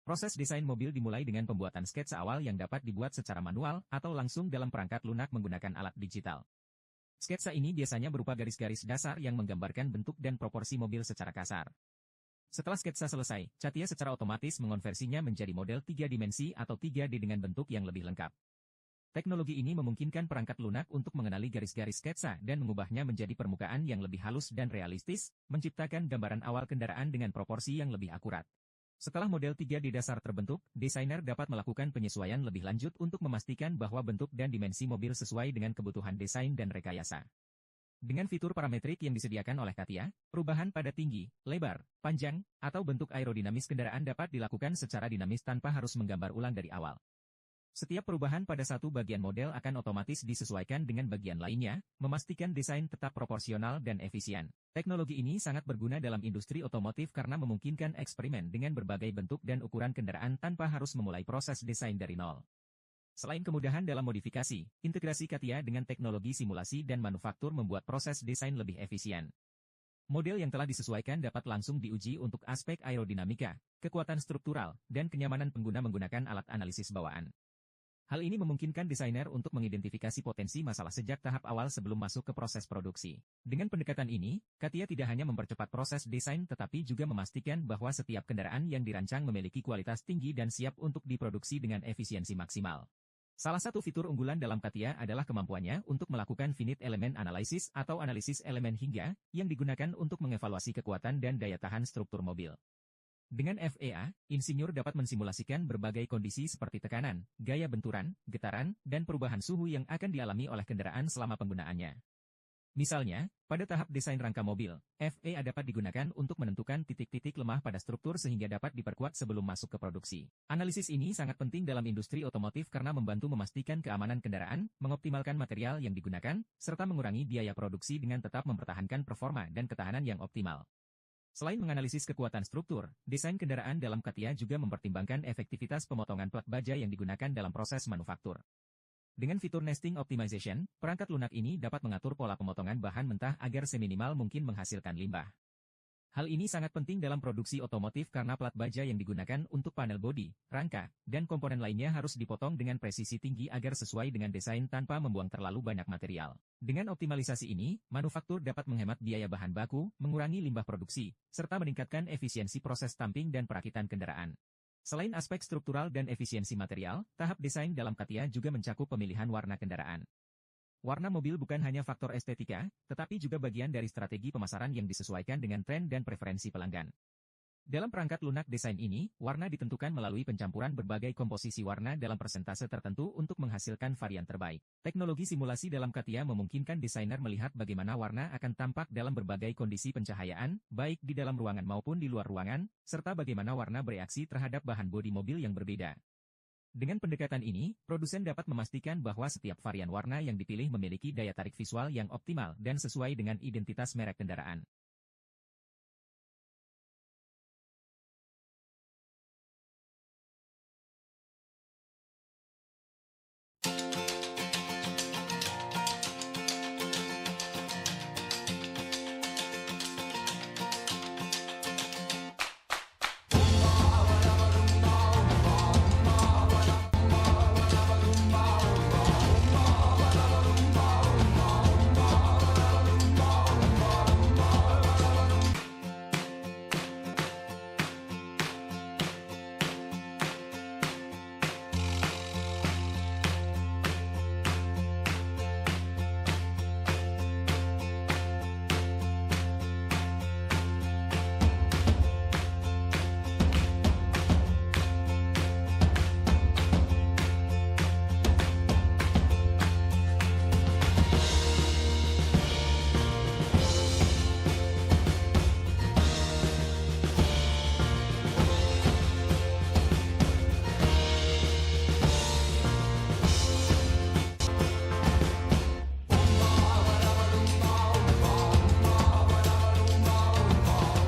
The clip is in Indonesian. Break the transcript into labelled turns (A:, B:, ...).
A: Proses desain mobil dimulai dengan pembuatan sketsa awal yang dapat dibuat secara manual atau langsung dalam perangkat lunak menggunakan alat digital. Sketsa ini biasanya berupa garis-garis dasar yang menggambarkan bentuk dan proporsi mobil secara kasar. Setelah sketsa selesai, CATIA secara otomatis mengonversinya menjadi model 3 dimensi atau 3D dengan bentuk yang lebih lengkap. Teknologi ini memungkinkan perangkat lunak untuk mengenali garis-garis sketsa dan mengubahnya menjadi permukaan yang lebih halus dan realistis, menciptakan gambaran awal kendaraan dengan proporsi yang lebih akurat. Setelah model 3D dasar terbentuk, desainer dapat melakukan penyesuaian lebih lanjut untuk memastikan bahwa bentuk dan dimensi mobil sesuai dengan kebutuhan desain dan rekayasa. Dengan fitur parametrik yang disediakan oleh CATIA, perubahan pada tinggi, lebar, panjang, atau bentuk aerodinamis kendaraan dapat dilakukan secara dinamis tanpa harus menggambar ulang dari awal. Setiap perubahan pada satu bagian model akan otomatis disesuaikan dengan bagian lainnya, memastikan desain tetap proporsional dan efisien. Teknologi ini sangat berguna dalam industri otomotif karena memungkinkan eksperimen dengan berbagai bentuk dan ukuran kendaraan tanpa harus memulai proses desain dari nol. Selain kemudahan dalam modifikasi, integrasi CATIA dengan teknologi simulasi dan manufaktur membuat proses desain lebih efisien. Model yang telah disesuaikan dapat langsung diuji untuk aspek aerodinamika, kekuatan struktural, dan kenyamanan pengguna menggunakan alat analisis bawaan. Hal ini memungkinkan desainer untuk mengidentifikasi potensi masalah sejak tahap awal sebelum masuk ke proses produksi. Dengan pendekatan ini, CATIA tidak hanya mempercepat proses desain tetapi juga memastikan bahwa setiap kendaraan yang dirancang memiliki kualitas tinggi dan siap untuk diproduksi dengan efisiensi maksimal. Salah satu fitur unggulan dalam CATIA adalah kemampuannya untuk melakukan finite element analysis atau analisis elemen hingga, yang digunakan untuk mengevaluasi kekuatan dan daya tahan struktur mobil. Dengan FEA, insinyur dapat mensimulasikan berbagai kondisi seperti tekanan, gaya benturan, getaran, dan perubahan suhu yang akan dialami oleh kendaraan selama penggunaannya. Misalnya, pada tahap desain rangka mobil, FEA dapat digunakan untuk menentukan titik-titik lemah pada struktur sehingga dapat diperkuat sebelum masuk ke produksi. Analisis ini sangat penting dalam industri otomotif karena membantu memastikan keamanan kendaraan, mengoptimalkan material yang digunakan, serta mengurangi biaya produksi dengan tetap mempertahankan performa dan ketahanan yang optimal. Selain menganalisis kekuatan struktur, desain kendaraan dalam CATIA juga mempertimbangkan efektivitas pemotongan plat baja yang digunakan dalam proses manufaktur. Dengan fitur nesting optimization, perangkat lunak ini dapat mengatur pola pemotongan bahan mentah agar seminimal mungkin menghasilkan limbah. Hal ini sangat penting dalam produksi otomotif karena plat baja yang digunakan untuk panel bodi, rangka, dan komponen lainnya harus dipotong dengan presisi tinggi agar sesuai dengan desain tanpa membuang terlalu banyak material. Dengan optimalisasi ini, manufaktur dapat menghemat biaya bahan baku, mengurangi limbah produksi, serta meningkatkan efisiensi proses stamping dan perakitan kendaraan. Selain aspek struktural dan efisiensi material, tahap desain dalam CATIA juga mencakup pemilihan warna kendaraan. Warna mobil bukan hanya faktor estetika, tetapi juga bagian dari strategi pemasaran yang disesuaikan dengan tren dan preferensi pelanggan. Dalam perangkat lunak desain ini, warna ditentukan melalui pencampuran berbagai komposisi warna dalam persentase tertentu untuk menghasilkan varian terbaik. Teknologi simulasi dalam CATIA memungkinkan desainer melihat bagaimana warna akan tampak dalam berbagai kondisi pencahayaan, baik di dalam ruangan maupun di luar ruangan, serta bagaimana warna bereaksi terhadap bahan bodi mobil yang berbeda. Dengan pendekatan ini, produsen dapat memastikan bahwa setiap varian warna yang dipilih memiliki daya tarik visual yang optimal dan sesuai dengan identitas merek kendaraan.